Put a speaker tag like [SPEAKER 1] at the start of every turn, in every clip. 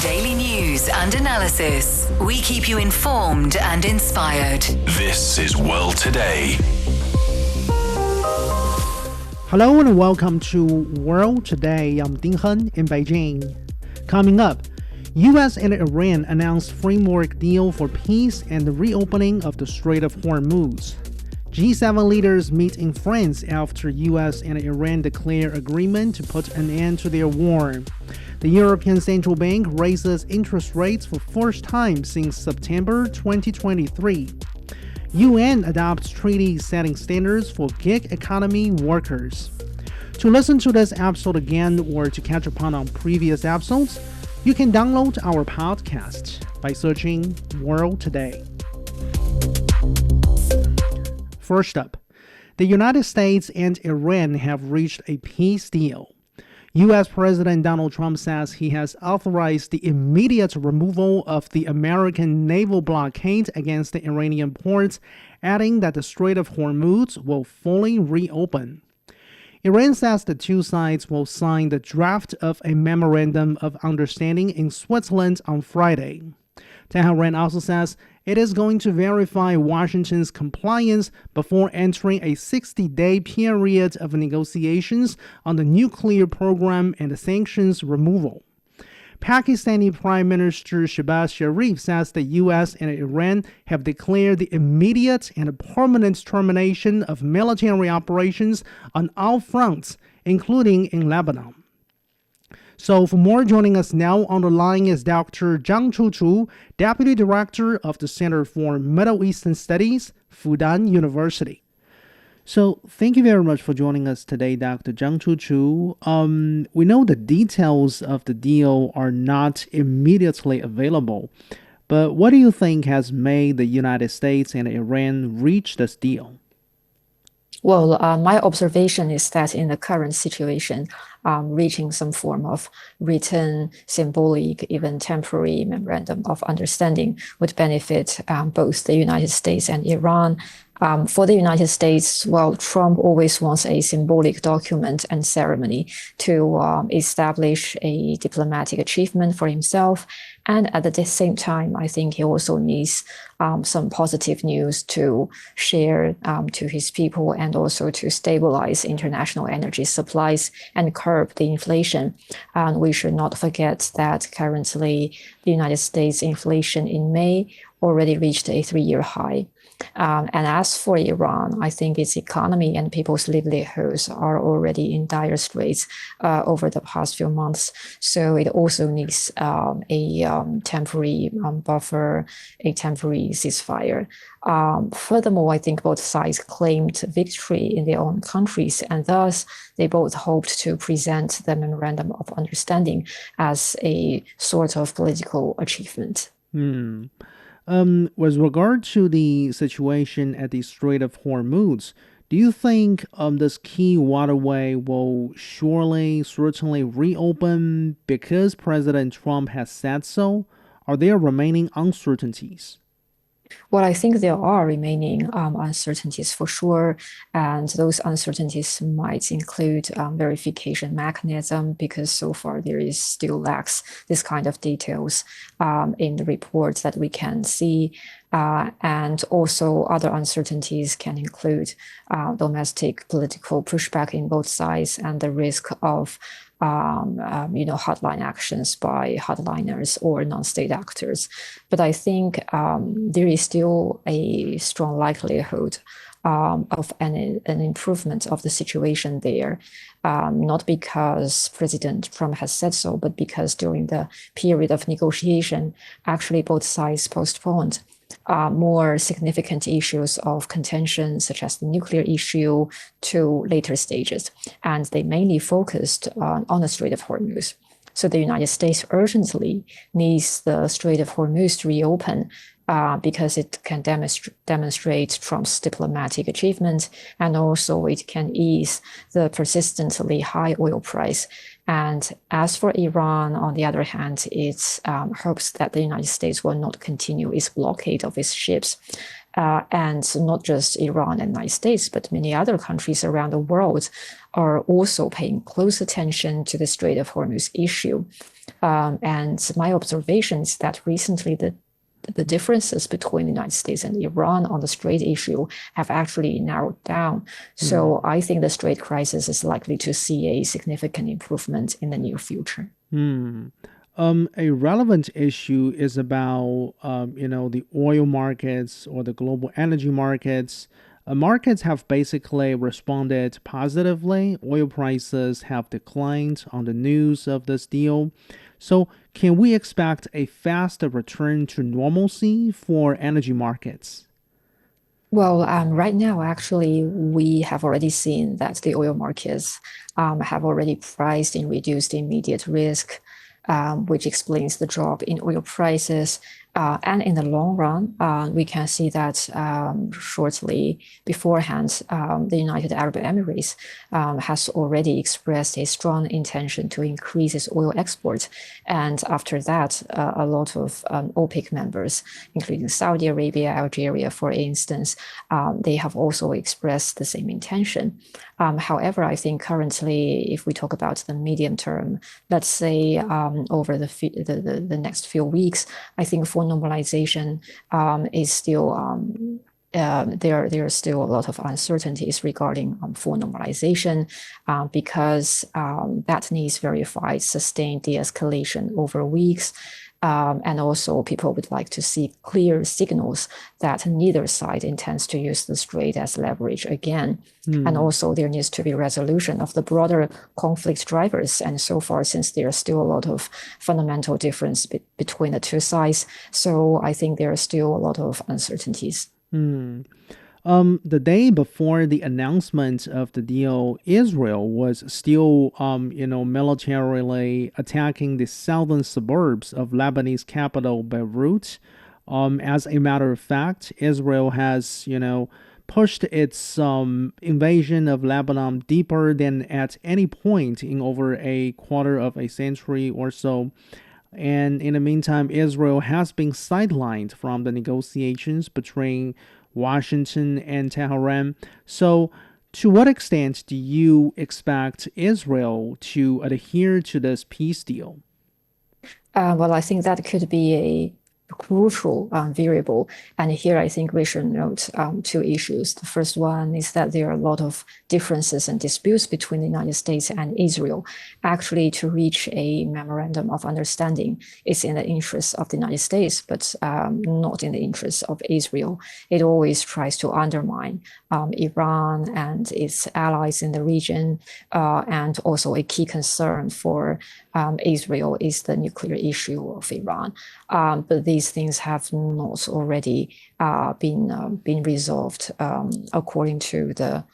[SPEAKER 1] Daily news and analysis. We keep you informed and inspired.
[SPEAKER 2] This is World Today.
[SPEAKER 3] Hello and welcome to World Today. I'm Ding Hen in Beijing. Coming up, U.S. and Iran announced framework deal for peace and the reopening of the Strait of Hormuz. G7 leaders meet in France after U.S. and Iran declare agreement to put an end to their war. The European Central Bank raises interest rates for first time since September 2023. UN adopts treaty setting standards for gig economy workers. To listen to this episode again or to catch up on previous episodes, you can download our podcast by searching World Today. First up, the United States and Iran have reached a peace deal. U.S. President Donald Trump says he has authorized the immediate removal of the American naval blockade against the Iranian ports, adding that the Strait of Hormuz will fully reopen. Iran says the two sides will sign the draft of a memorandum of understanding in Switzerland on Friday. Tehran also says it is going to verify Washington's compliance before entering a 60-day period of negotiations on the nuclear program and the sanctions removal. Pakistani Prime Minister Shehbaz Sharif says the U.S. and Iran have declared the immediate and permanent termination of military operations on all fronts, including in Lebanon. So for more, joining us now on the line is Dr. Zhang Chuchu, Deputy Director of the Center for Middle Eastern Studies, Fudan University. So thank you very much for joining us today, Dr. Zhang Chuchu. We know the details of the deal are not immediately available, but what do you think has made the United States and Iran reach this deal?
[SPEAKER 4] Well, my observation is that in the current situation, reaching some form of written, symbolic, even temporary memorandum of understanding would benefit both the United States and Iran. For the United States, well, Trump always wants a symbolic document and ceremony to establish a diplomatic achievement for himself. And at the same time, I think he also needs some positive news to share to his people and also to stabilize international energy supplies and curb the inflation. And we should not forget that currently the United States inflation in May already reached a 3-year high. And as for Iran, I think its economy and people's livelihoods are already in dire straits over the past few months. So it also needs a temporary buffer, a temporary ceasefire. Furthermore, I think both sides claimed victory in their own countries, and thus they both hoped to present the memorandum of understanding as a sort of political achievement.
[SPEAKER 3] With regard to the situation at the Strait of Hormuz, do you think this key waterway will certainly reopen because President Trump has said so? Are there remaining uncertainties?
[SPEAKER 4] Well, I think there are remaining uncertainties for sure, and those uncertainties might include verification mechanism, because so far there is still lacks this kind of details in the reports that we can see. And also other uncertainties can include domestic political pushback in both sides and the risk of hardline actions by hardliners or non-state actors. But I think there is still a strong likelihood of an improvement of the situation there, not because President Trump has said so, but because during the period of negotiation, actually both sides postponed more significant issues of contention, such as the nuclear issue, to later stages. And they mainly focused on the Strait of Hormuz. So the United States urgently needs the Strait of Hormuz to reopen because it can demonstrate Trump's diplomatic achievement, and also it can ease the persistently high oil price. And as for Iran, on the other hand, it hopes that the United States will not continue its blockade of its ships. And not just Iran and the United States, but many other countries around the world are also paying close attention to the Strait of Hormuz issue. And my observation is that recently the differences between the United States and Iran on the Strait issue have actually narrowed down. So I think the Strait crisis is likely to see a significant improvement in the near future.
[SPEAKER 3] A relevant issue is about, the oil markets or the global energy markets. Markets have basically responded positively. Oil prices have declined on the news of this deal. So, can we expect a faster return to normalcy for energy markets?
[SPEAKER 4] Well, right now, actually, we have already seen that the oil markets have already priced in reduced immediate risk, which explains the drop in oil prices. And in the long run, we can see that shortly beforehand, the United Arab Emirates has already expressed a strong intention to increase its oil exports. And after that, a lot of OPEC members, including Saudi Arabia, Algeria, for instance, they have also expressed the same intention. However, I think currently, if we talk about the medium term, let's say over the next few weeks, I think for normalization is still there are still a lot of uncertainties regarding full normalization because that needs verified, sustained de-escalation over weeks. And also, people would like to see clear signals that neither side intends to use the strait as leverage again. And also, there needs to be resolution of the broader conflict drivers. And so far, since there are still a lot of fundamental difference between the two sides, so I think there are still a lot of uncertainties.
[SPEAKER 3] The day before the announcement of the deal, Israel was still, militarily attacking the southern suburbs of Lebanese capital Beirut. As a matter of fact, Israel has, pushed its invasion of Lebanon deeper than at any point in over a quarter of a century or so. And in the meantime, Israel has been sidelined from the negotiations between Washington and Tehran. So, to what extent do you expect Israel to adhere to this peace deal?
[SPEAKER 4] Well, I think that could be a crucial variable. And here I think we should note two issues. The first one is that there are a lot of differences and disputes between the United States and Israel. Actually, to reach a memorandum of understanding is in the interest of the United States, but not in the interest of Israel. It always tries to undermine Iran and its allies in the region. And also a key concern for Israel is the nuclear issue of Iran. But these things have not already been resolved according to the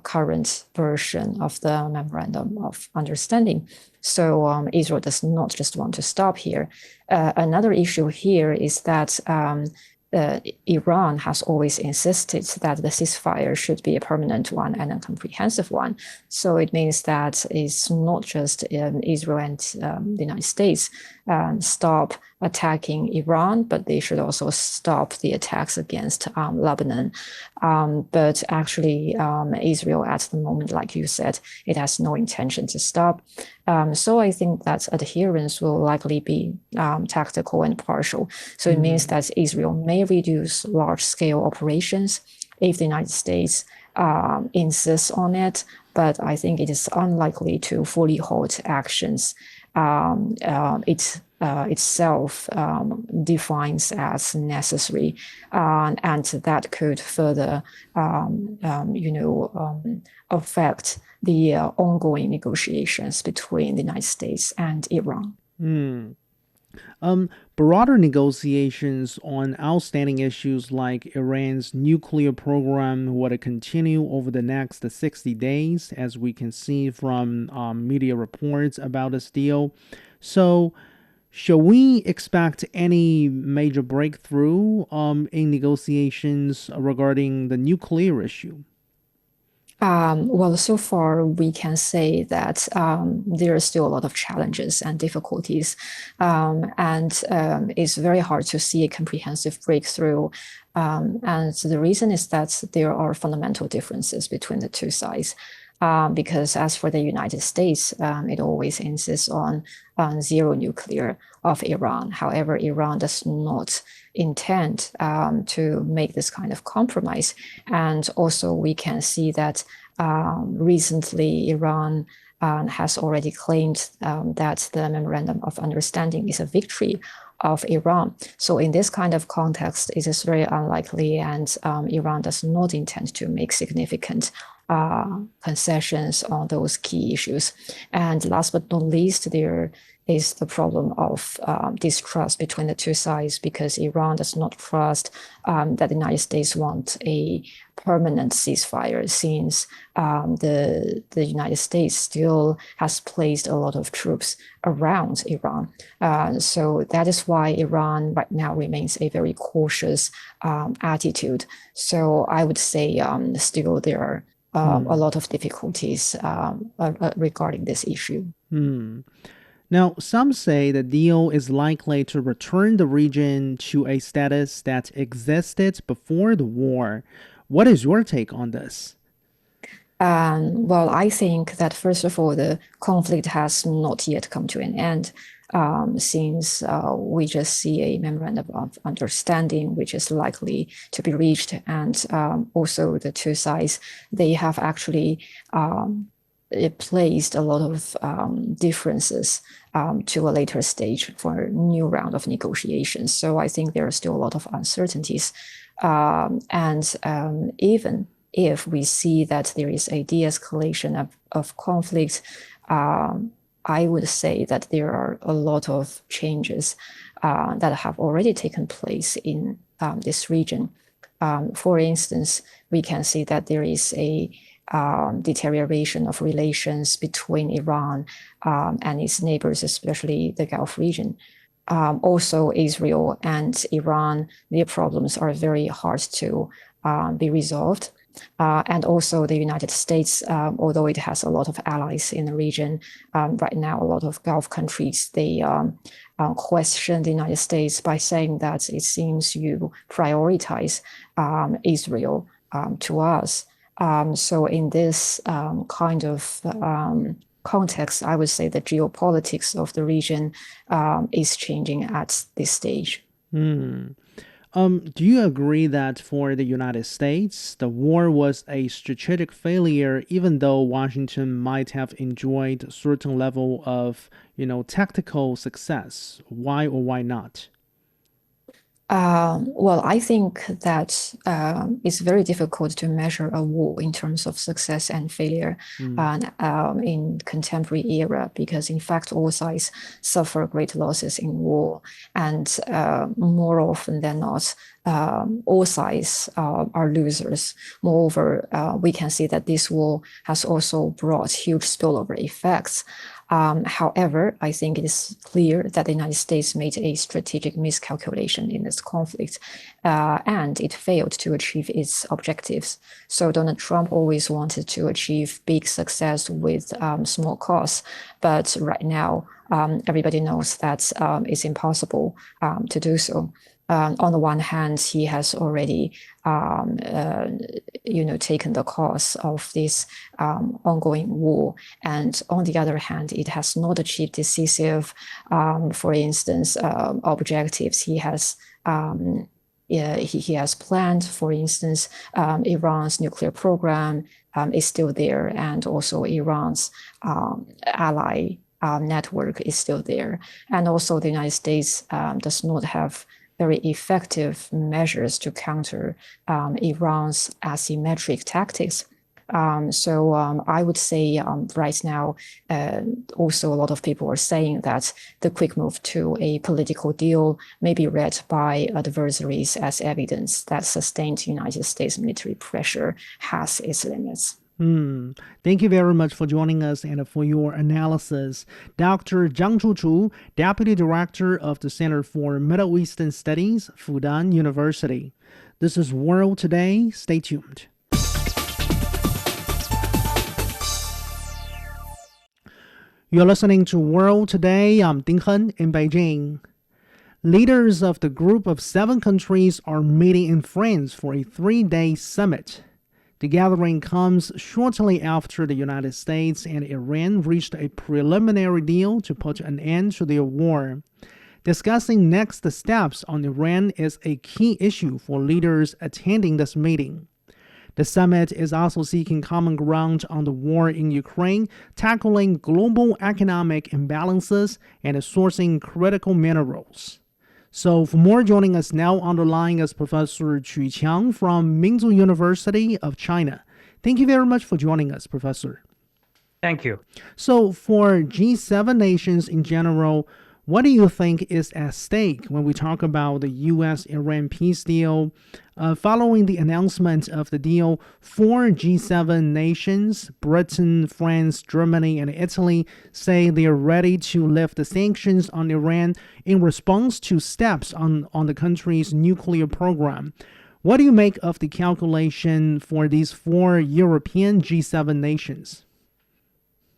[SPEAKER 4] current version of the Memorandum of Understanding. So Israel does not just want to stop here. Another issue here is that Iran has always insisted that the ceasefire should be a permanent one and a comprehensive one. So it means that it's not just Israel and the United States stop attacking Iran, but they should also stop the attacks against Lebanon. But actually, Israel at the moment, like you said, it has no intention to stop. So I think that adherence will likely be tactical and partial. So it means that Israel may reduce large-scale operations if the United States insists on it, but I think it is unlikely to fully halt actions itself defines as necessary, and that could further, affect the ongoing negotiations between the United States and Iran.
[SPEAKER 3] Broader negotiations on outstanding issues like Iran's nuclear program would continue over the next 60 days, as we can see from media reports about this deal. So, shall we expect any major breakthrough in negotiations regarding the nuclear issue?
[SPEAKER 4] Well, so far we can say that there are still a lot of challenges and difficulties, and it's very hard to see a comprehensive breakthrough. And the reason is that there are fundamental differences between the two sides. Because as for the United States, it always insists on zero nuclear of Iran. However, Iran does not intend to make this kind of compromise. And also, we can see that recently Iran has already claimed that the Memorandum of Understanding is a victory of Iran. So in this kind of context, it is very unlikely, and Iran does not intend to make significant concessions on those key issues. And last but not least, there is the problem of distrust between the two sides, because Iran does not trust that the United States want a permanent ceasefire, since the United States still has placed a lot of troops around Iran. So that is why Iran right now remains a very cautious attitude. So I would say still there are a lot of difficulties regarding this issue.
[SPEAKER 3] Now, some say the deal is likely to return the region to a status that existed before the war. What is your take on this?
[SPEAKER 4] Well, I think that first of all, the conflict has not yet come to an end, since we just see a memorandum of understanding, which is likely to be reached. And also the two sides, they have actually placed a lot of differences to a later stage for a new round of negotiations. So I think there are still a lot of uncertainties. And even if we see that there is a de-escalation of conflict, I would say that there are a lot of changes that have already taken place in this region. For instance, we can see that there is a deterioration of relations between Iran and its neighbors, especially the Gulf region. Also, Israel and Iran, their problems are very hard to be resolved. And also the United States, although it has a lot of allies in the region, right now a lot of Gulf countries, they question the United States by saying that it seems you prioritize Israel to us. So in this kind of context, I would say the geopolitics of the region is changing at this stage.
[SPEAKER 3] Do you agree that for the United States, the war was a strategic failure, even though Washington might have enjoyed a certain level of, tactical success? Why or why not?
[SPEAKER 4] Well, I think that it's very difficult to measure a war in terms of success and failure in contemporary era, because in fact all sides suffer great losses in war, and more often than not, all sides are losers. Moreover, we can see that this war has also brought huge spillover effects. However, I think it is clear that the United States made a strategic miscalculation in this conflict, and it failed to achieve its objectives. So Donald Trump always wanted to achieve big success with small costs, but right now everybody knows that it's impossible to do so. On the one hand, he has already, taken the cost of this ongoing war, and on the other hand, it has not achieved decisive, for instance, objectives. He has planned, for instance, Iran's nuclear program is still there, and also Iran's ally network is still there, and also the United States does not have very effective measures to counter Iran's asymmetric tactics. So I would say right now, also a lot of people are saying that the quick move to a political deal may be read by adversaries as evidence that sustained United States military pressure has its limits.
[SPEAKER 3] Thank you very much for joining us and for your analysis. Dr. Zhang Chuchu, Deputy Director of the Center for Middle Eastern Studies, Fudan University. This is World Today. Stay tuned. You're listening to World Today. I'm Ding Hen in Beijing. Leaders of the group of 7 countries are meeting in France for a 3-day summit. The gathering comes shortly after the United States and Iran reached a preliminary deal to put an end to their war. Discussing next steps on Iran is a key issue for leaders attending this meeting. The summit is also seeking common ground on the war in Ukraine, tackling global economic imbalances, and sourcing critical minerals. So for more, joining us now on the line is Professor Qu Qiang from Minzu University of China. Thank you very much for joining us, Professor.
[SPEAKER 5] Thank you.
[SPEAKER 3] So for G7 nations in general, what do you think is at stake when we talk about the U.S.-Iran peace deal? Following the announcement of the deal, 4 G7 nations, Britain, France, Germany, and Italy, say they are ready to lift the sanctions on Iran in response to steps on the country's nuclear program. What do you make of the calculation for these 4 European G7 nations?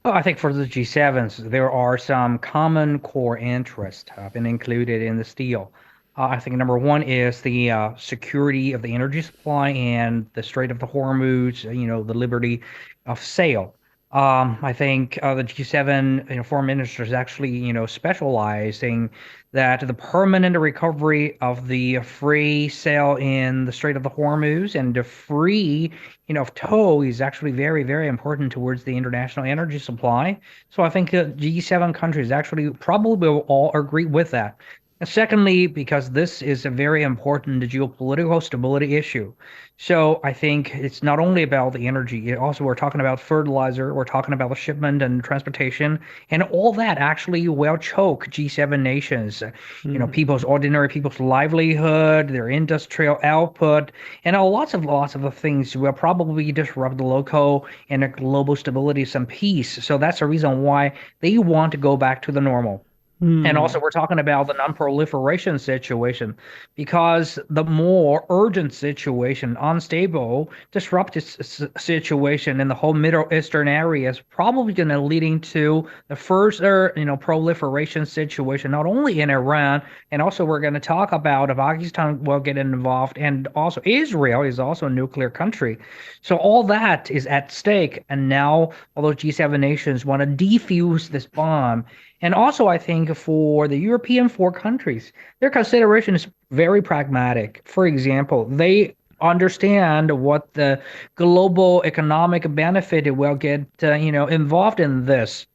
[SPEAKER 5] Well, I think for the G7s, there are some common core interests been included in this deal. I think number one is the security of the energy supply and the Strait of the Hormuz, the liberty of sail. I think the G7 foreign ministers actually, specializing that the permanent recovery of the free sail in the Strait of the Hormuz and the free, of tow is actually very, very important towards the international energy supply. So I think G7 countries actually probably will all agree with that. And secondly, because this is a very important geopolitical stability issue. So I think it's not only about the energy, we're talking about fertilizer, we're talking about the shipment and transportation, and all that actually will choke G7 nations, ordinary people's livelihood, their industrial output, and lots of the things will probably disrupt the local and the global stability and peace. So that's the reason why they want to go back to the normal. And also, we're talking about the non-proliferation situation, because the more urgent situation, unstable, disruptive situation in the whole Middle Eastern area is probably going to leading to the further, proliferation situation, not only in Iran, and also we're going to talk about Pakistan will get involved, and also Israel is also a nuclear country. So all that is at stake. And now all those G7 nations want to defuse this bomb. And also, I think for the European 4 countries, their consideration is very pragmatic. For example, they understand what the global economic benefit it will get, involved in this.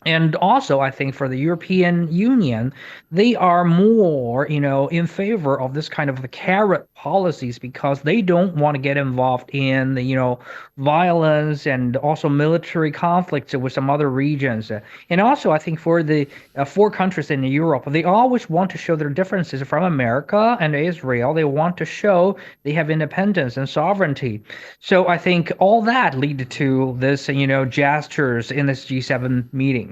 [SPEAKER 5] And also, I think for the European Union, they are more, in favor of this kind of the carrot policies, because they don't want to get involved in the, violence and also military conflicts with some other regions. And also, I think for the 4 countries in Europe, they always want to show their differences from America and Israel. They want to show they have independence and sovereignty. So I think all that lead to this, gestures in this G7 meeting.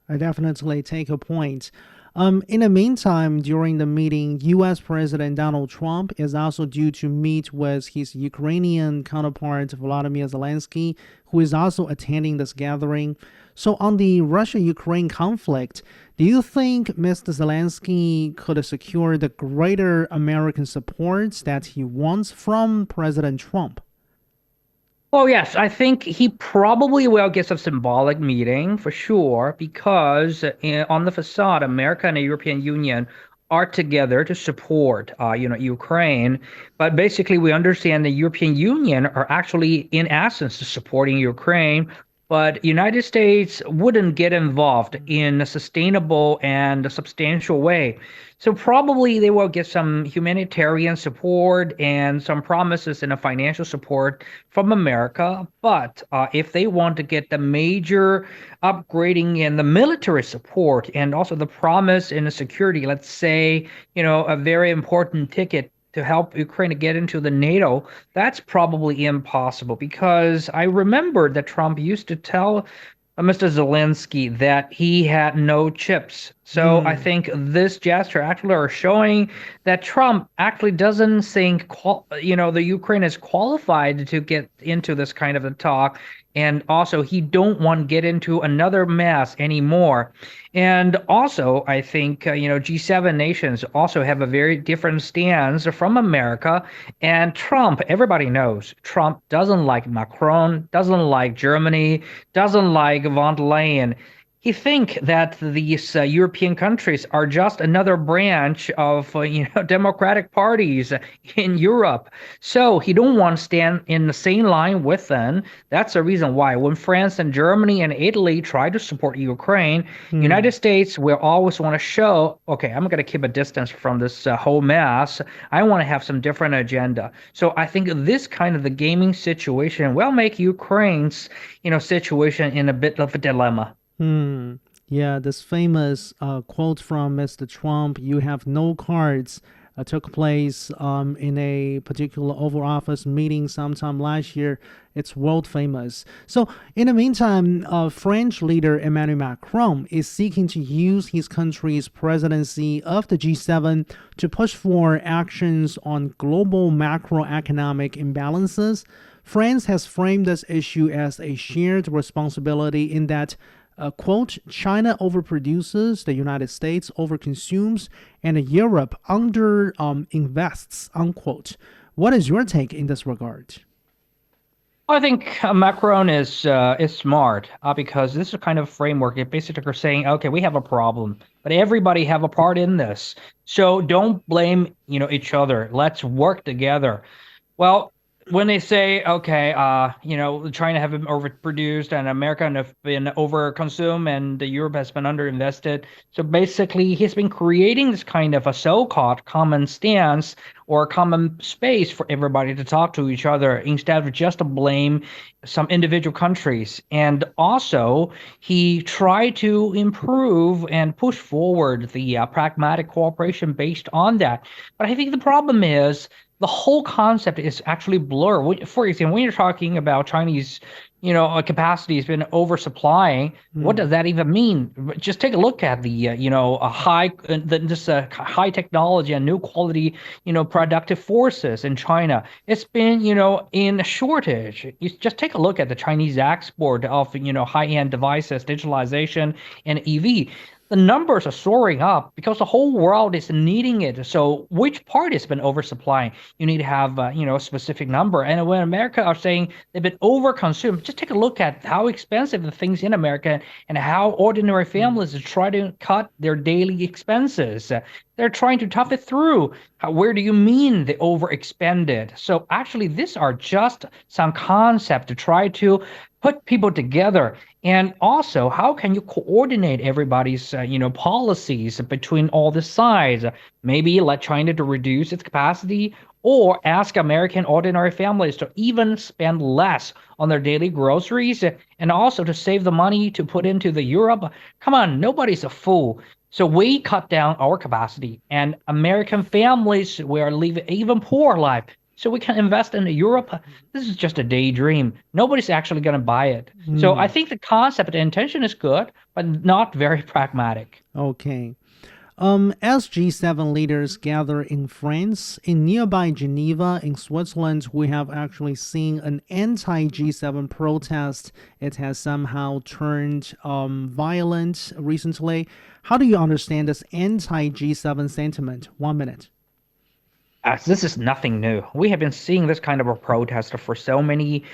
[SPEAKER 3] I definitely take a point. In the meantime, during the meeting, U.S. President Donald Trump is also due to meet with his Ukrainian counterpart, Volodymyr Zelensky, who is also attending this gathering. So on the Russia-Ukraine conflict, do you think Mr. Zelensky could secure the greater American support that he wants from President Trump?
[SPEAKER 5] Well, yes, I think he probably will get some symbolic meeting for sure, because on the facade, America and the European Union are together to support, Ukraine. But basically, we understand the European Union are actually, in essence, supporting Ukraine. But United States wouldn't get involved in a sustainable and a substantial way. So probably they will get some humanitarian support and some promises and a financial support from America. But if they want to get the major upgrading in the military support and also the promise in the security, let's say, a very important ticket to help Ukraine get into the NATO, that's probably impossible, because I remember that Trump used to tell Mr. Zelensky that he had no chips So I think this gesture actually are showing that Trump actually doesn't think, the Ukraine is qualified to get into this kind of a talk. And also, he don't want to get into another mess anymore. And also, I think, G7 nations also have a very different stance from America. And Trump, everybody knows, Trump doesn't like Macron, doesn't like Germany, doesn't like von der Leyen. He think that these European countries are just another branch of democratic parties in Europe. So he don't want to stand in the same line with them. That's the reason why when France and Germany and Italy try to support Ukraine, United States will always want to show, okay, I'm going to keep a distance from this whole mess. I want to have some different agenda. So I think this kind of the gaming situation will make Ukraine's situation in a bit of a dilemma.
[SPEAKER 3] Yeah, this famous quote from Mr. Trump, "You have no cards," took place in a particular Oval Office meeting sometime last year. It's world famous. So, in the meantime, French leader Emmanuel Macron is seeking to use his country's presidency of the G7 to push for actions on global macroeconomic imbalances. France has framed this issue as a shared responsibility in that quote, China overproduces, the United States overconsumes, and Europe under invests, unquote. What is your take in this regard?
[SPEAKER 5] I think Macron is smart because this is kind of framework. It basically are saying, okay, we have a problem, but everybody have a part in this. So don't blame each other. Let's work together. Well, when they say, okay, China have been overproduced and America have been overconsumed and Europe has been underinvested. So basically, he's been creating this kind of a so-called common stance or common space for everybody to talk to each other instead of just to blame some individual countries. And also, he tried to improve and push forward the pragmatic cooperation based on that. But I think the problem is the whole concept is actually blurred. For example, when you're talking about Chinese, capacity has been oversupplying, what does that even mean? Just take a look at the, high technology and new quality, productive forces in China. It's been, in shortage. You just take a look at the Chinese export of, high-end devices, digitalization, and EV. The numbers are soaring up because the whole world is needing it. So which part has been oversupplying? You need to have, a specific number. And when America are saying they've been overconsumed, just take a look at how expensive the things in America and how ordinary families try to cut their daily expenses. They're trying to tough it through. Where do you mean they overexpended? So actually, these are just some concept to try to put people together. And also, how can you coordinate everybody's, policies between all the sides? Maybe let China to reduce its capacity or ask American ordinary families to even spend less on their daily groceries and also to save the money to put into the Europe. Come on, nobody's a fool. So we cut down our capacity and American families will live an even poorer life. So we can invest in Europe. This is just a daydream. Nobody's actually going to buy it. So I think the concept and intention is good, but not very pragmatic.
[SPEAKER 3] Okay. As G7 leaders gather in France, in nearby Geneva, in Switzerland, we have actually seen an anti-G7 protest. It has somehow turned violent recently. How do you understand this anti-G7 sentiment? 1 minute.
[SPEAKER 5] This is nothing new. We have been seeing this kind of a protest for so many,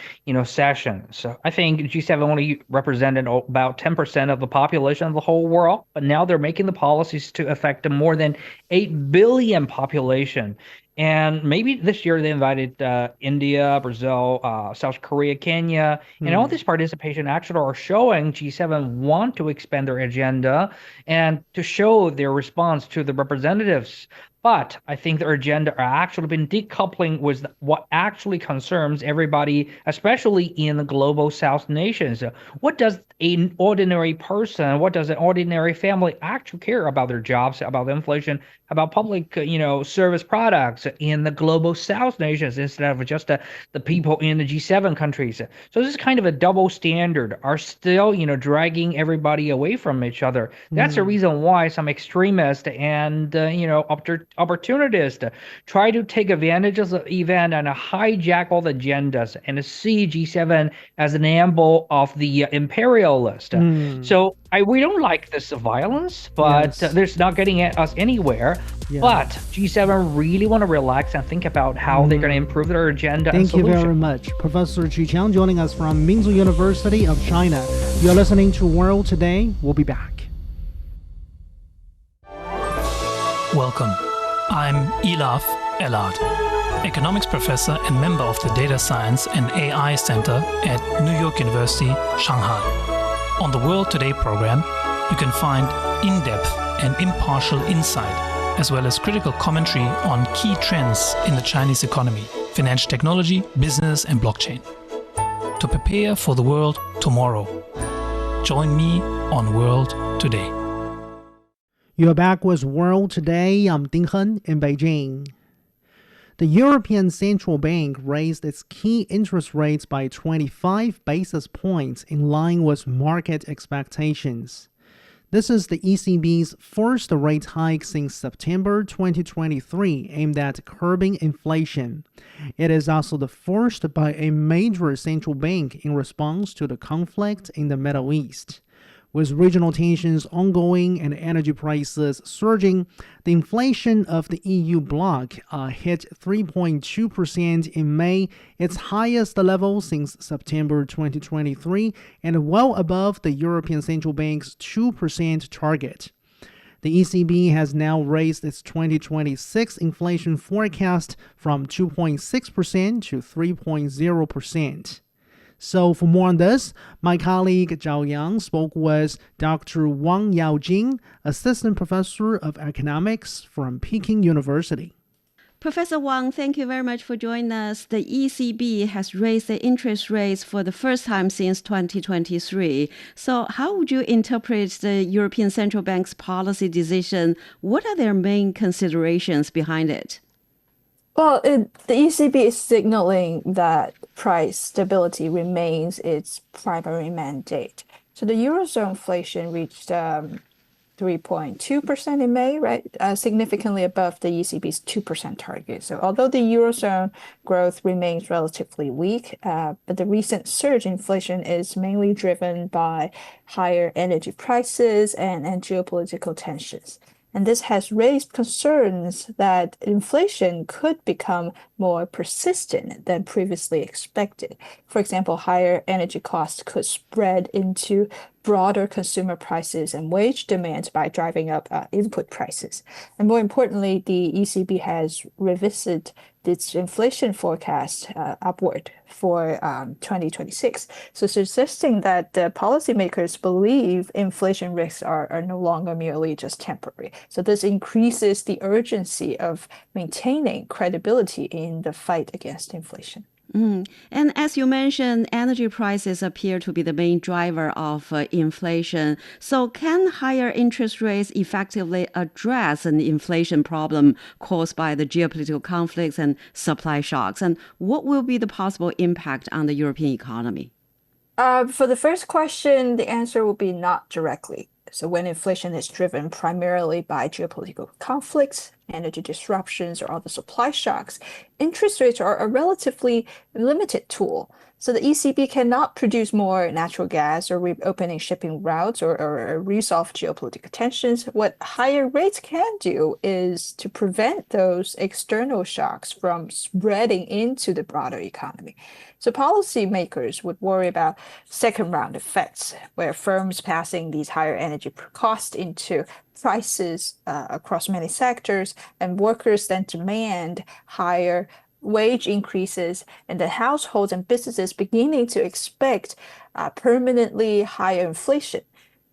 [SPEAKER 5] sessions. So I think G7 only represented about 10% of the population of the whole world, but now they're making the policies to affect a more than 8 billion population. And maybe this year they invited India, Brazil, South Korea, Kenya, and all this participation actually are showing G7 want to expand their agenda and to show their response to the representatives. But I think their agenda are actually been decoupling with what actually concerns everybody, especially in the global South nations. What does an ordinary person, what does an ordinary family actually care about their jobs, about inflation, about public, service products in the global South nations instead of just the people in the G7 countries? So this is kind of a double standard, are still, dragging everybody away from each other. That's the reason why some extremists and, opportunists try to take advantage of the event and hijack all the agendas and see G7 as an amble of the imperialist. So we don't like this violence, but
[SPEAKER 3] Yes.
[SPEAKER 5] there's not getting us anywhere.
[SPEAKER 3] Yeah.
[SPEAKER 5] But G7 really want to relax and think about how they're going to improve their agenda and
[SPEAKER 3] Thank you
[SPEAKER 5] solution.
[SPEAKER 3] very much. Professor Qu Qiang joining us from Minzu University of China. You're listening to World Today. We'll be back.
[SPEAKER 6] Welcome. I'm Elaf Elad, economics professor and member of the Data Science and AI Center at New York University, Shanghai. On the World Today program, you can find in-depth and impartial insight, as well as critical commentary on key trends in the Chinese economy, financial technology, business, and blockchain. To prepare for the world tomorrow, join me on World Today.
[SPEAKER 3] You're back with World Today. I'm Ding Hen in Beijing. The European Central Bank raised its key interest rates by 25 basis points in line with market expectations. This is the ECB's first rate hike since September 2023 aimed at curbing inflation. It is also the first by a major central bank in response to the conflict in the Middle East. With regional tensions ongoing and energy prices surging, the inflation of the EU bloc hit 3.2% in May, its highest level since September 2023, and well above the European Central Bank's 2% target. The ECB has now raised its 2026 inflation forecast from 2.6% to 3.0%. So for more on this, my colleague Zhao Yang spoke with Dr. Wang Yaojing, Assistant Professor of Economics from Peking University.
[SPEAKER 7] Professor Wang, thank you very much for joining us. The ECB has raised the interest rates for the first time since 2023. So how would you interpret the European Central Bank's policy decision? What are their main considerations behind it?
[SPEAKER 8] Well, the ECB is signaling that price stability remains its primary mandate. So the Eurozone inflation reached 3.2% in May, right? Significantly above the ECB's 2% target. So although the Eurozone growth remains relatively weak, but the recent surge in inflation is mainly driven by higher energy prices and geopolitical tensions. And this has raised concerns that inflation could become more persistent than previously expected. For example, higher energy costs could spread into broader consumer prices and wage demands by driving up input prices. And more importantly, the ECB has revisited its inflation forecast upward for 2026. So suggesting that the policymakers believe inflation risks are no longer merely just temporary. So this increases the urgency of maintaining credibility in the fight against inflation.
[SPEAKER 7] And as you mentioned, energy prices appear to be the main driver of inflation. So can higher interest rates effectively address an inflation problem caused by the geopolitical conflicts and supply shocks? And what will be the possible impact on the European economy?
[SPEAKER 8] For the first question, the answer will be not directly. So when inflation is driven primarily by geopolitical conflicts, energy disruptions, or other supply shocks, interest rates are a relatively limited tool. So the ECB cannot produce more natural gas or reopening shipping routes or resolve geopolitical tensions. What higher rates can do is to prevent those external shocks from spreading into the broader economy. So policymakers would worry about second round effects, where firms passing these higher energy costs into prices across many sectors, and workers then demand higher wage increases, and the households and businesses beginning to expect permanently higher inflation.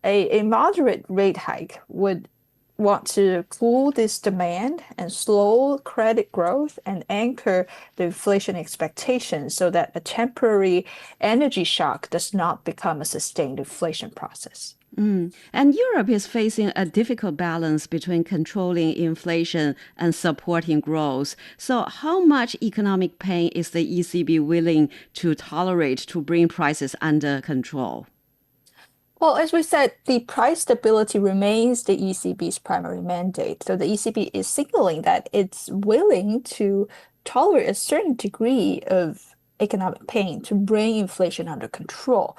[SPEAKER 8] A moderate rate hike would want to cool this demand and slow credit growth and anchor the inflation expectations so that a temporary energy shock does not become a sustained inflation process.
[SPEAKER 7] And Europe is facing a difficult balance between controlling inflation and supporting growth. So how much economic pain is the ECB willing to tolerate to bring prices under control?
[SPEAKER 8] Well, as we said, the price stability remains the ECB's primary mandate. So the ECB is signaling that it's willing to tolerate a certain degree of economic pain to bring inflation under control.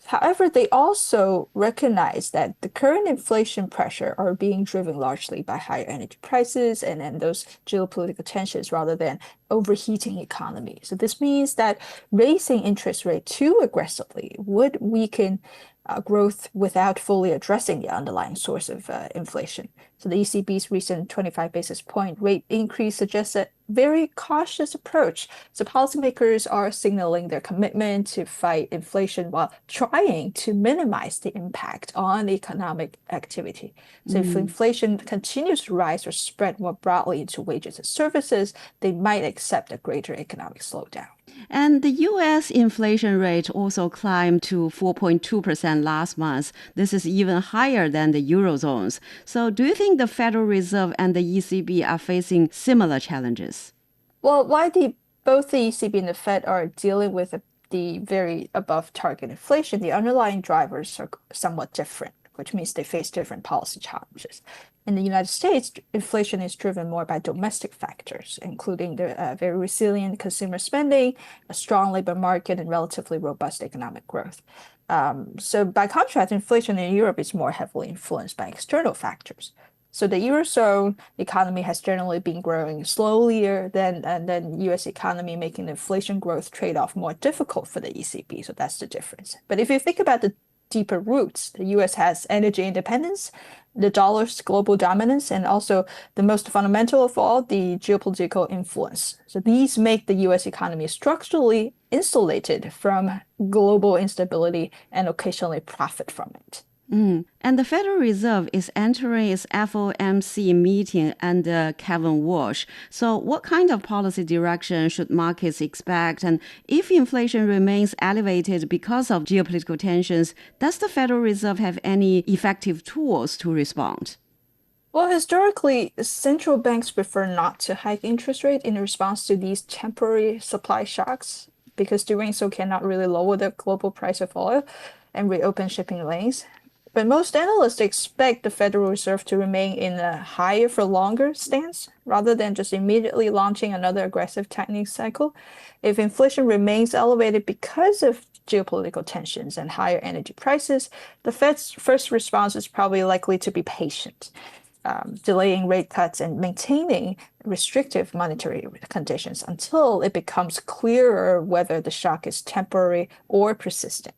[SPEAKER 8] However, they also recognize that the current inflation pressure are being driven largely by higher energy prices and those geopolitical tensions rather than overheating economy. So this means that raising interest rate too aggressively would weaken growth without fully addressing the underlying source of inflation. So the ECB's recent 25 basis point rate increase suggests a very cautious approach. So policymakers are signaling their commitment to fight inflation while trying to minimize the impact on economic activity. So if inflation continues to rise or spread more broadly into wages and services, they might accept a greater economic slowdown.
[SPEAKER 7] And the U.S. inflation rate also climbed to 4.2% last month. This is even higher than the Eurozone's. So do you think the Federal Reserve and the ECB are facing similar challenges?
[SPEAKER 8] Well, while both the ECB and the Fed are dealing with the very above target inflation, the underlying drivers are somewhat different, which means they face different policy challenges. In the United States, inflation is driven more by domestic factors, including the very resilient consumer spending, a strong labor market, and relatively robust economic growth. So by contrast, inflation in Europe is more heavily influenced by external factors. So the Eurozone economy has generally been growing slower than US economy, making the inflation growth trade-off more difficult for the ECB. So that's the difference. But if you think about the deeper roots, the US has energy independence, the dollar's global dominance, and also the most fundamental of all, the geopolitical influence. So these make the US economy structurally insulated from global instability and occasionally profit from it.
[SPEAKER 7] And the Federal Reserve is entering its FOMC meeting under Kevin Walsh. So what kind of policy direction should markets expect? And if inflation remains elevated because of geopolitical tensions, does the Federal Reserve have any effective tools to respond?
[SPEAKER 8] Well, historically, central banks prefer not to hike interest rate in response to these temporary supply shocks, because doing so cannot really lower the global price of oil and reopen shipping lanes. But most analysts expect the Federal Reserve to remain in a higher for longer stance rather than just immediately launching another aggressive tightening cycle. If inflation remains elevated because of geopolitical tensions and higher energy prices, the Fed's first response is probably likely to be patient, delaying rate cuts and maintaining restrictive monetary conditions until it becomes clearer whether the shock is temporary or persistent.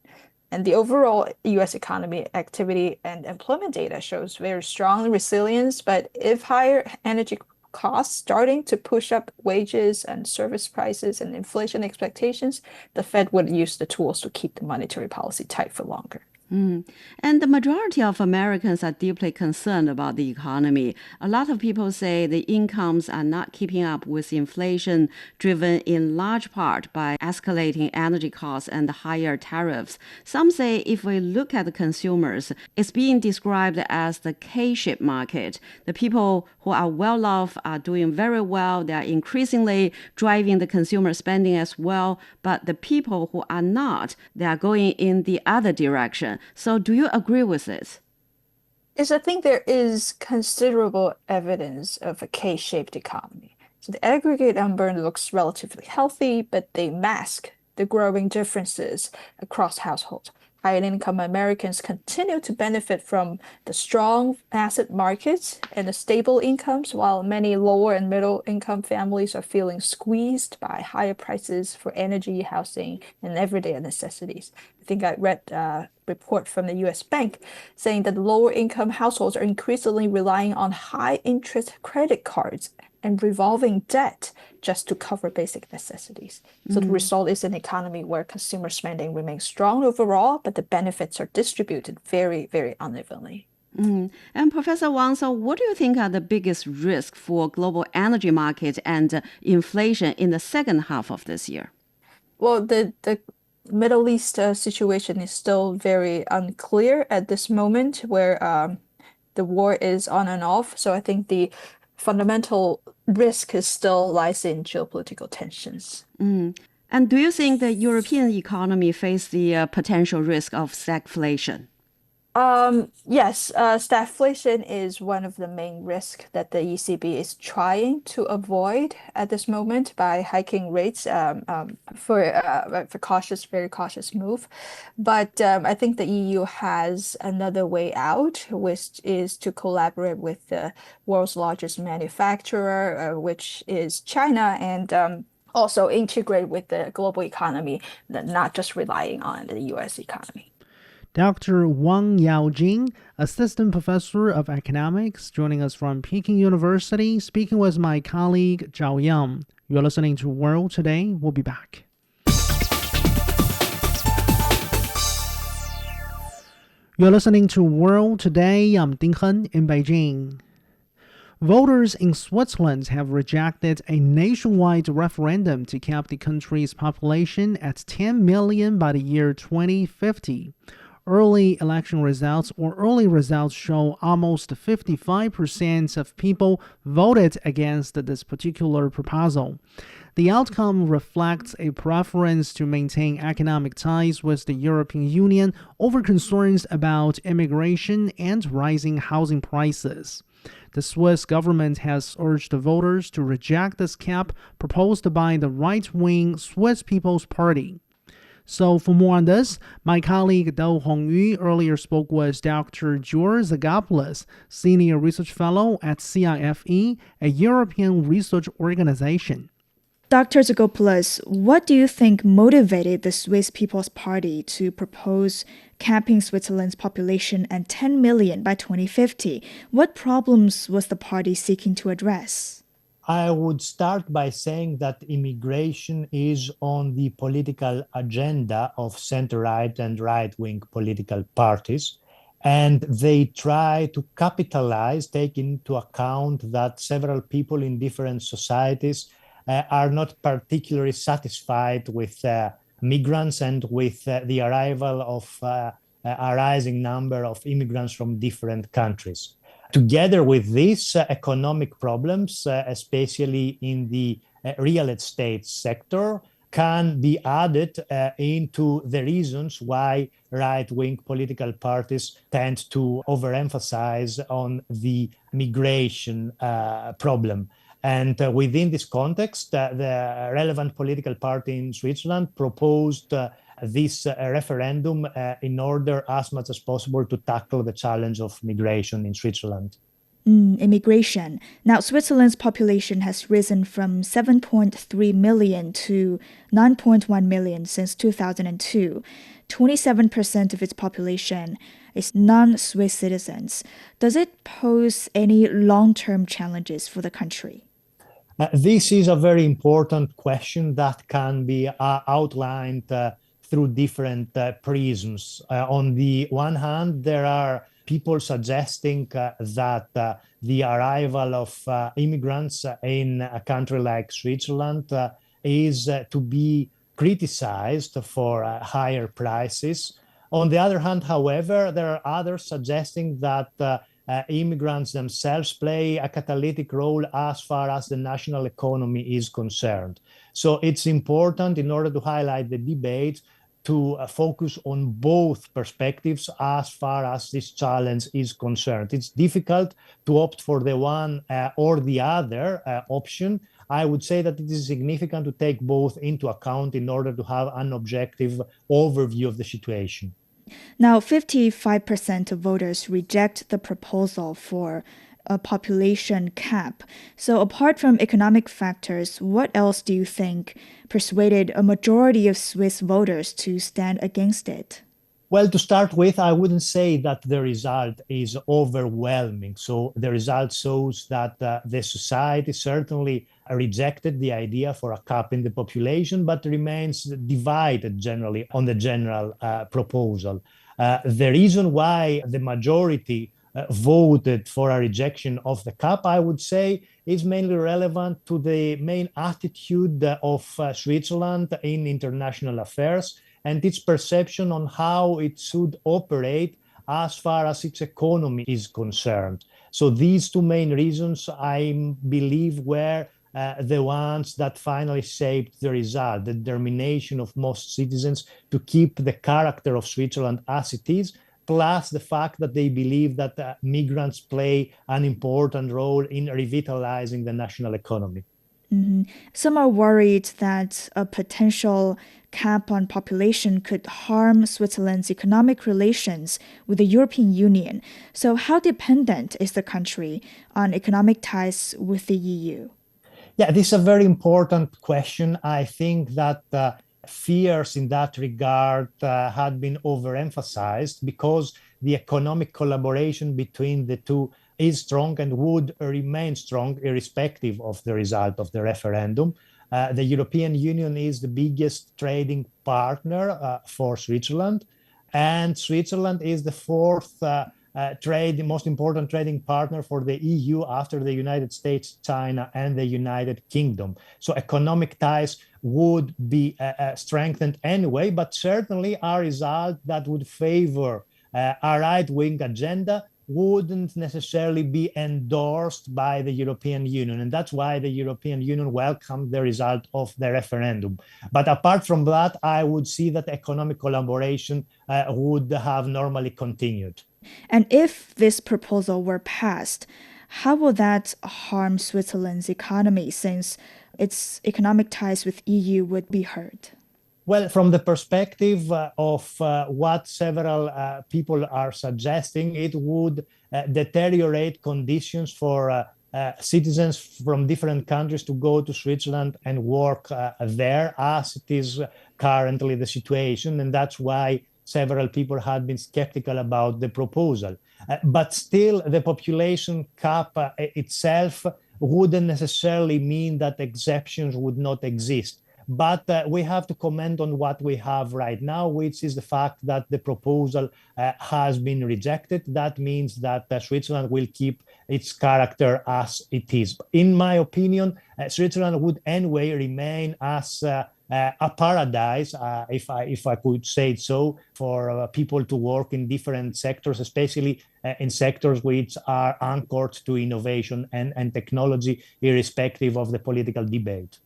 [SPEAKER 8] And the overall US economy activity and employment data shows very strong resilience, but if higher energy costs starting to push up wages and service prices and inflation expectations, the Fed would use the tools to keep the monetary policy tight for longer.
[SPEAKER 7] And the majority of Americans are deeply concerned about the economy. A lot of people say the incomes are not keeping up with inflation, driven in large part by escalating energy costs and higher tariffs. Some say if we look at the consumers, it's being described as the K-shaped market. The people who are well off are doing very well. They are increasingly driving the consumer spending as well. But the people who are not, they are going in the other direction. So do you agree with this?
[SPEAKER 8] Yes, I think there is considerable evidence of a K-shaped economy. So the aggregate number looks relatively healthy, but they mask the growing differences across households. High-income Americans continue to benefit from the strong asset markets and the stable incomes, while many lower and middle-income families are feeling squeezed by higher prices for energy, housing, and everyday necessities. I think I read a report from the US Bank saying that lower-income households are increasingly relying on high-interest credit cards and revolving debt just to cover basic necessities. So the result is an economy where consumer spending remains strong overall, but the benefits are distributed very, very unevenly.
[SPEAKER 7] And Professor Wang, so what do you think are the biggest risks for global energy market and inflation in the second half of this year?
[SPEAKER 8] Well, the Middle East situation is still very unclear at this moment, where the war is on and off. So I think the fundamental risk is still lies in geopolitical tensions.
[SPEAKER 7] And do you think the European economy face the potential risk of stagflation?
[SPEAKER 8] Yes, stagflation is one of the main risks that the ECB is trying to avoid at this moment by hiking rates for very cautious move. But I think the EU has another way out, which is to collaborate with the world's largest manufacturer, which is China, and also integrate with the global economy, not just relying on the US economy.
[SPEAKER 3] Dr. Wang Yaojing, Assistant Professor of Economics, joining us from Peking University, speaking with my colleague Zhao Yang. You're listening to World Today. We'll be back. You're listening to World Today. I'm Ding Hen in Beijing. Voters in Switzerland have rejected a nationwide referendum to cap the country's population at 10 million by the year 2050. Early results show almost 55% of people voted against this particular proposal. The outcome reflects a preference to maintain economic ties with the European Union over concerns about immigration and rising housing prices. The Swiss government has urged the voters to reject this cap proposed by the right-wing Swiss People's Party. So for more on this, my colleague Dou Hongyu earlier spoke with Dr. George Zagopoulos, Senior Research Fellow at CIFE, a European research organization.
[SPEAKER 9] Dr. Zagopoulos, what do you think motivated the Swiss People's Party to propose capping Switzerland's population at 10 million by 2050? What problems was the party seeking to address?
[SPEAKER 10] I would start by saying that immigration is on the political agenda of center-right and right-wing political parties, and they try to capitalize, take into account that several people in different societies are not particularly satisfied with migrants and with the arrival of a rising number of immigrants from different countries. Together with these economic problems, especially in the real estate sector, can be added into the reasons why right-wing political parties tend to overemphasize on the migration problem. And within this context, the relevant political party in Switzerland proposed this referendum in order as much as possible to tackle the challenge of migration in Switzerland.
[SPEAKER 9] Immigration. Now, Switzerland's population has risen from 7.3 million to 9.1 million since 2002. 27% of its population is non-Swiss citizens. Does it pose any long-term challenges for the country?
[SPEAKER 10] This is a very important question that can be outlined through different prisms. On the one hand, there are people suggesting that the arrival of immigrants in a country like Switzerland is to be criticized for higher prices. On the other hand, however, there are others suggesting that immigrants themselves play a catalytic role as far as the national economy is concerned. So it's important, in order to highlight the debate, to focus on both perspectives as far as this challenge is concerned. It's difficult to opt for the one or the other option. I would say that it is significant to take both into account in order to have an objective overview of the situation.
[SPEAKER 9] Now, 55% of voters reject the proposal for a population cap. So apart from economic factors, what else do you think persuaded a majority of Swiss voters to stand against it?
[SPEAKER 10] Well, to start with, I wouldn't say that the result is overwhelming. So the result shows that the society certainly rejected the idea for a cap in the population, but remains divided generally on the general proposal. The reason why the majority voted for a rejection of the cap, I would say is mainly relevant to the main attitude of Switzerland in international affairs and its perception on how it should operate as far as its economy is concerned. So these two main reasons, I believe, were the ones that finally shaped the result, the determination of most citizens to keep the character of Switzerland as it is, plus the fact that they believe that migrants play an important role in revitalizing the national economy.
[SPEAKER 9] Mm-hmm. Some are worried that a potential cap on population could harm Switzerland's economic relations with the European Union. So how dependent is the country on economic ties with the EU?
[SPEAKER 10] Yeah, this is a very important question. I think that fears in that regard had been overemphasized because the economic collaboration between the two is strong and would remain strong irrespective of the result of the referendum. The European Union is the biggest trading partner for Switzerland, and Switzerland is the fourth the most important trading partner for the EU after the United States, China, and the United Kingdom. So economic ties would be strengthened anyway, but certainly a result that would favor a right-wing agenda wouldn't necessarily be endorsed by the European Union. And that's why the European Union welcomed the result of the referendum. But apart from that, I would see that economic collaboration would have normally continued.
[SPEAKER 9] And if this proposal were passed, how will that harm Switzerland's economy since its economic ties with EU would be hurt?
[SPEAKER 10] Well, from the perspective of what several people are suggesting, it would deteriorate conditions for citizens from different countries to go to Switzerland and work there, as it is currently the situation. And that's why several people had been skeptical about the proposal. But still, the population cap itself wouldn't necessarily mean that exceptions would not exist. But we have to comment on what we have right now, which is the fact that the proposal has been rejected. That means that Switzerland will keep its character as it is. In my opinion, Switzerland would anyway remain as a paradise, if I could say it so, for people to work in different sectors, especially in sectors which are anchored to innovation and technology, irrespective of the political debate.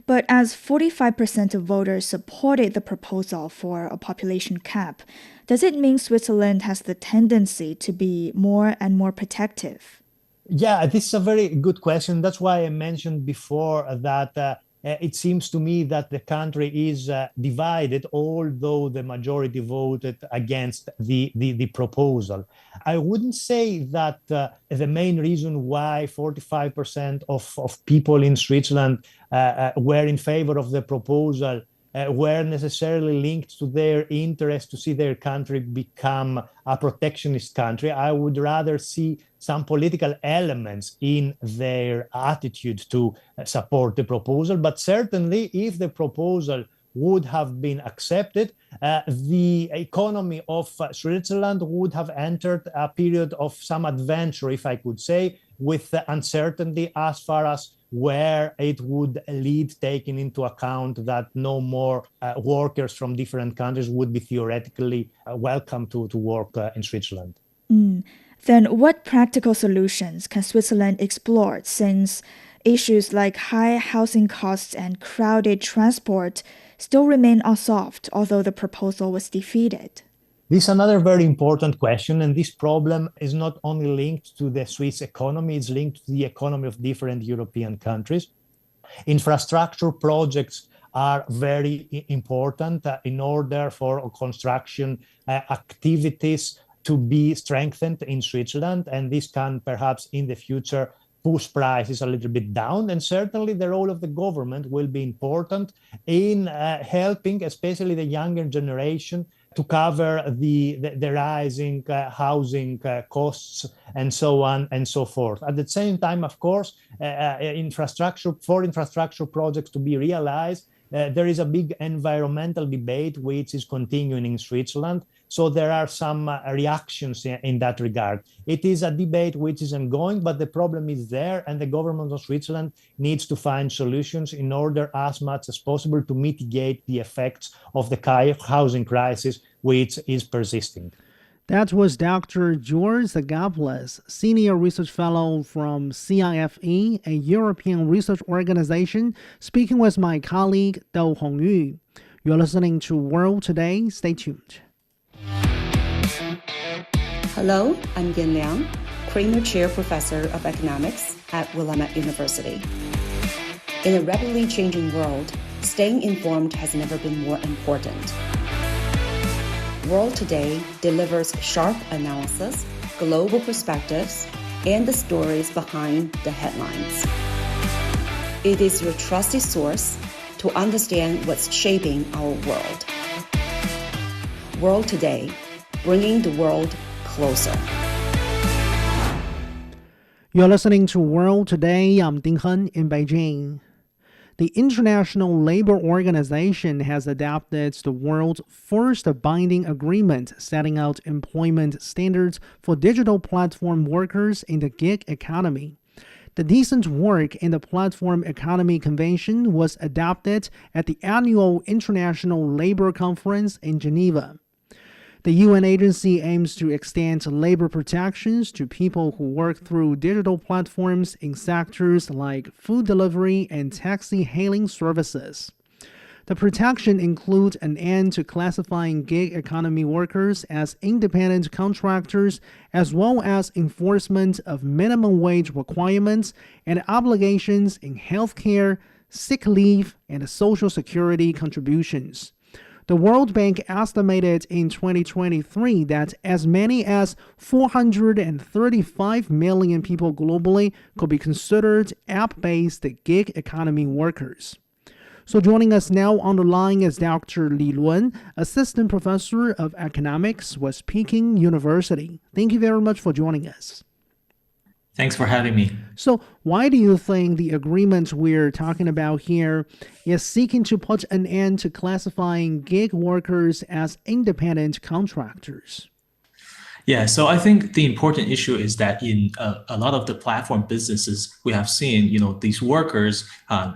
[SPEAKER 9] But as 45% of voters supported the proposal for a population cap, does it mean Switzerland has the tendency to be more and more protective?
[SPEAKER 10] Yeah, this is a very good question. That's why I mentioned before that it seems to me that the country is divided, although the majority voted against the proposal. I wouldn't say that the main reason why 45% of people in Switzerland were in favor of the proposal were necessarily linked to their interest to see their country become a protectionist country. I would rather see some political elements in their attitude to support the proposal. But certainly, if the proposal would have been accepted, the economy of Switzerland would have entered a period of some adventure, if I could say, with uncertainty as far as where it would lead, taking into account that no more workers from different countries would be theoretically welcome to work in Switzerland.
[SPEAKER 9] Then what practical solutions can Switzerland explore since issues like high housing costs and crowded transport still remain unsolved, although the proposal was defeated?
[SPEAKER 10] This is another very important question, and this problem is not only linked to the Swiss economy, it's linked to the economy of different European countries. Infrastructure projects are very important in order for construction activities to be strengthened in Switzerland, and this can perhaps in the future push prices a little bit down. And certainly the role of the government will be important in helping, especially the younger generation, to cover the rising housing costs and so on and so forth. At the same time, of course, infrastructure projects to be realized, There is a big environmental debate which is continuing in Switzerland. So there are some reactions in that regard. It is a debate which is ongoing, but the problem is there, and the government of Switzerland needs to find solutions in order as much as possible to mitigate the effects of the housing crisis, which is persisting.
[SPEAKER 3] That was Dr. George Zagaplis, Senior Research Fellow from CIFE, a European research organization, speaking with my colleague Dou Hongyu. You're listening to World Today. Stay tuned.
[SPEAKER 11] Hello, I'm Yin Liang, Kramer Chair Professor of Economics at Willamette University. In a rapidly changing world, staying informed has never been more important. World Today delivers sharp analysis, global perspectives, and the stories behind the headlines. It is your trusted source to understand what's shaping our world. World Today, bringing the world closer.
[SPEAKER 3] You're listening to World Today. I'm Ding Hen in Beijing. The International Labour Organization has adopted the world's first binding agreement setting out employment standards for digital platform workers in the gig economy. The Decent Work in the Platform Economy Convention was adopted at the annual International Labour Conference in Geneva. The UN agency aims to extend labor protections to people who work through digital platforms in sectors like food delivery and taxi hailing services. The protection includes an end to classifying gig economy workers as independent contractors, as well as enforcement of minimum wage requirements and obligations in healthcare, sick leave, and social security contributions. The World Bank estimated in 2023 that as many as 435 million people globally could be considered app-based gig economy workers. So joining us now on the line is Dr. Li Luan, Assistant Professor of Economics with Peking University. Thank you very much for joining us.
[SPEAKER 12] Thanks for having me.
[SPEAKER 3] So why do you think the agreement we're talking about here is seeking to put an end to classifying gig workers as independent contractors?
[SPEAKER 12] Yeah, so I think the important issue is that in a lot of the platform businesses we have seen, these workers,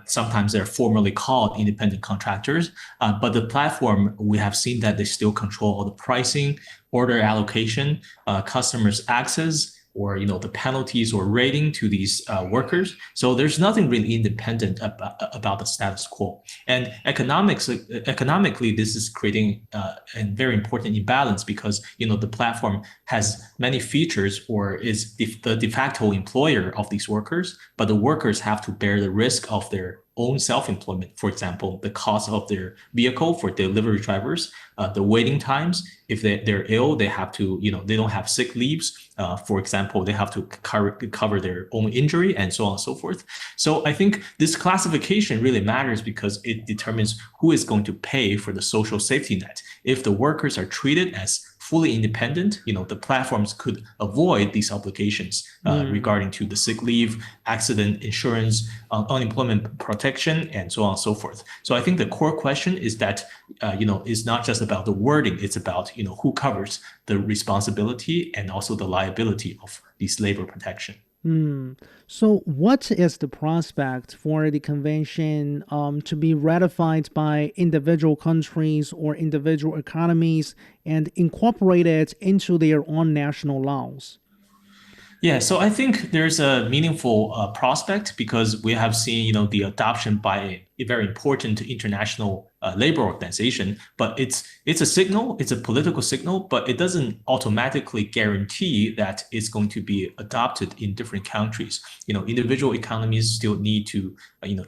[SPEAKER 12] sometimes they're formally called independent contractors, but the platform, we have seen that they still control all the pricing, order allocation, customers' access, or the penalties or rating to these workers. So there's nothing really independent about the status quo. And economically, this is creating a very important imbalance because the platform has many features or is the de facto employer of these workers, but the workers have to bear the risk of their own self-employment. For example, the cost of their vehicle for delivery drivers, the waiting times. If they're ill, they have to, they don't have sick leaves. For example, they have to cover their own injury and so on and so forth. So I think this classification really matters because it determines who is going to pay for the social safety net. If the workers are treated as fully independent, the platforms could avoid these obligations regarding to the sick leave, accident insurance, unemployment protection, and so on and so forth. So I think the core question is that, is not just about the wording, it's about, who covers the responsibility and also the liability of these labor protection.
[SPEAKER 3] So what is the prospect for the convention to be ratified by individual countries or individual economies and incorporated into their own national laws?
[SPEAKER 12] Yeah, so I think there's a meaningful prospect because we have seen, the adoption by a very important international labor organization, but it's a signal, it's a political signal, but it doesn't automatically guarantee that it's going to be adopted in different countries. Individual economies still need to,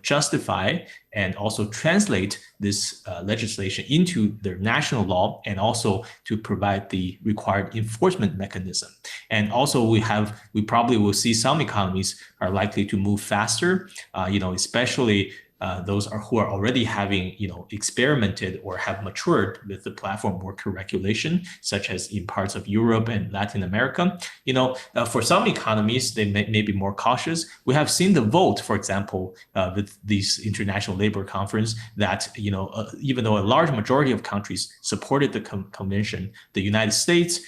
[SPEAKER 12] justify and also translate this legislation into their national law and also to provide the required enforcement mechanism. And also we probably will see some economies are likely to move faster, especially those who are already having, experimented or have matured with the platform worker regulation, such as in parts of Europe and Latin America. For some economies, they may be more cautious. We have seen the vote, for example, with these International Labor Conference, that, even though a large majority of countries supported the convention, the United States,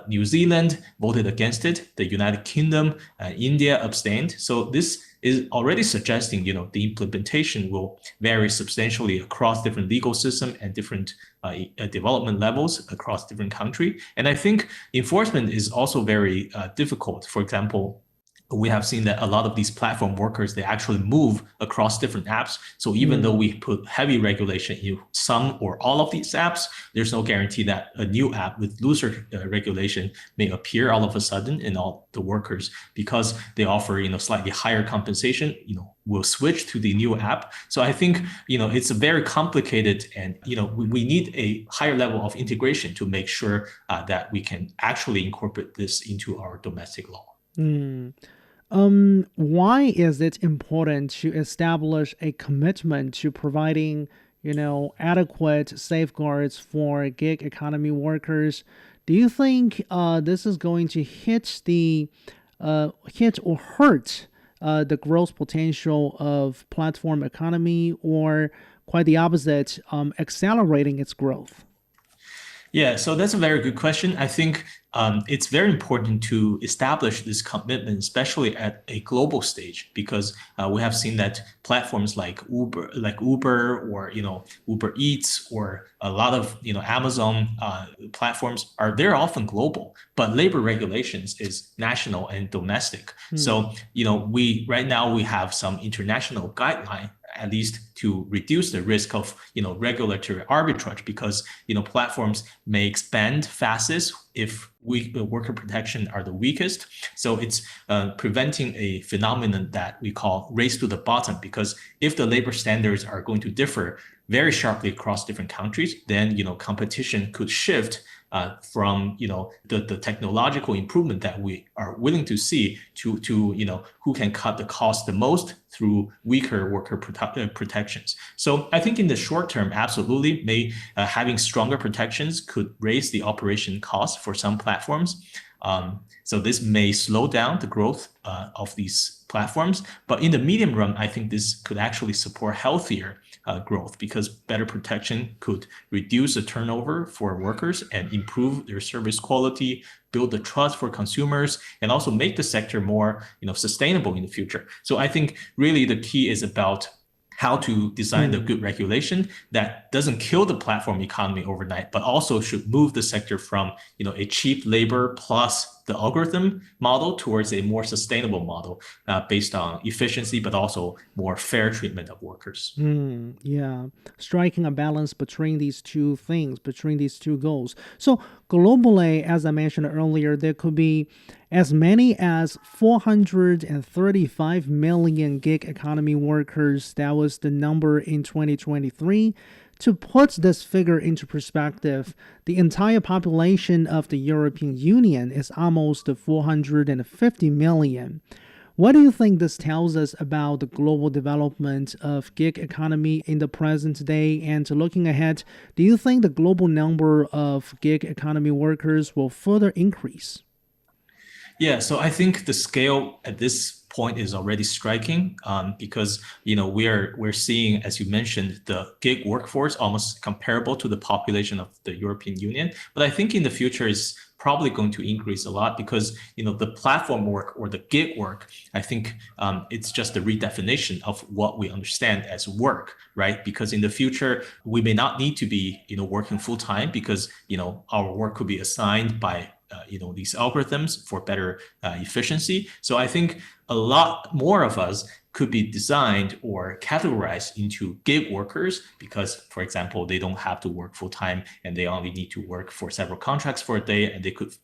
[SPEAKER 12] New Zealand voted against it, the United Kingdom, India abstained. So this is already suggesting, the implementation will vary substantially across different legal system and different development levels across different countries. And I think enforcement is also very difficult. For example, we have seen that a lot of these platform workers, they actually move across different apps. So even though we put heavy regulation in some or all of these apps, there's no guarantee that a new app with looser regulation may appear all of a sudden, and all the workers, because they offer, slightly higher compensation, will switch to the new app. So I think, it's a very complicated, and, we need a higher level of integration to make sure that we can actually incorporate this into our domestic law.
[SPEAKER 3] Why is it important to establish a commitment to providing, adequate safeguards for gig economy workers? Do you think this is going to hit or hurt the growth potential of platform economy, or quite the opposite, accelerating its growth?
[SPEAKER 12] Yeah, so that's a very good question. I think it's very important to establish this commitment, especially at a global stage, because we have seen that platforms like Uber, or Uber Eats, or a lot of Amazon platforms they're often global, but labor regulations is national and domestic. So right now we have some international guideline, at least to reduce the risk of regulatory arbitrage, because platforms may expand fastest if worker protection are the weakest. So it's preventing a phenomenon that we call race to the bottom, because if the labor standards are going to differ very sharply across different countries, then competition could shift from the technological improvement that we are willing to see to who can cut the cost the most through weaker worker protections. So I think in the short term, absolutely, having stronger protections could raise the operation cost for some platforms. So this may slow down the growth of these platforms, but in the medium run, I think this could actually support healthier growth, because better protection could reduce the turnover for workers and improve their service quality, build the trust for consumers, and also make the sector more sustainable in the future. So I think really the key is about how to design the good regulation that doesn't kill the platform economy overnight, but also should move the sector from a cheap labor plus the algorithm model towards a more sustainable model based on efficiency, but also more fair treatment of workers.
[SPEAKER 3] Yeah, striking a balance between these two things, between these two goals. So globally, as I mentioned earlier, there could be as many as 435 million gig economy workers. That was the number in 2023. To put this figure into perspective, the entire population of the European Union is almost 450 million. What do you think this tells us about the global development of gig economy in the present day? And looking ahead, do you think the global number of gig economy workers will further increase?
[SPEAKER 12] Yeah, so I think the scale at this point is already striking because we're seeing, as you mentioned, the gig workforce almost comparable to the population of the European Union. But I think in the future is probably going to increase a lot because the platform work or the gig work, I think it's just a redefinition of what we understand as work, right? Because in the future we may not need to be working full time because our work could be assigned by these algorithms for better efficiency. So I think a lot more of us could be designed or categorized into gig workers because, for example, they don't have to work full time and they only need to work for several contracts for a day and they could,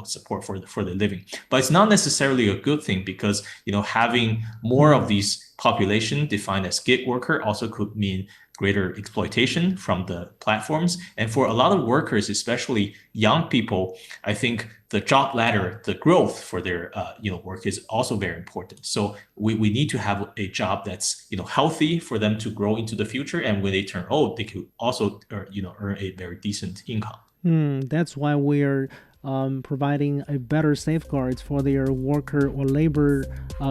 [SPEAKER 12] support for the living. But it's not necessarily a good thing because, having more of these population defined as gig worker also could mean greater exploitation from the platforms. And for a lot of workers, especially young people, I think the job ladder, the growth for their work is also very important. So we need to have a job that's healthy for them to grow into the future, and when they turn old, they could also earn a very decent income.
[SPEAKER 3] That's why we're providing a better safeguards for their worker or labor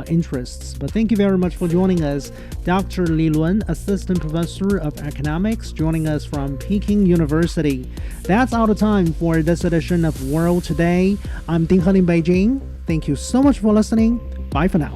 [SPEAKER 3] interests. But thank you very much for joining us, Dr. Li Lun, Assistant Professor of Economics, joining us from Peking University. That's all the time for this edition of World Today. I'm Ding Han in Beijing. Thank you so much for listening. Bye for now.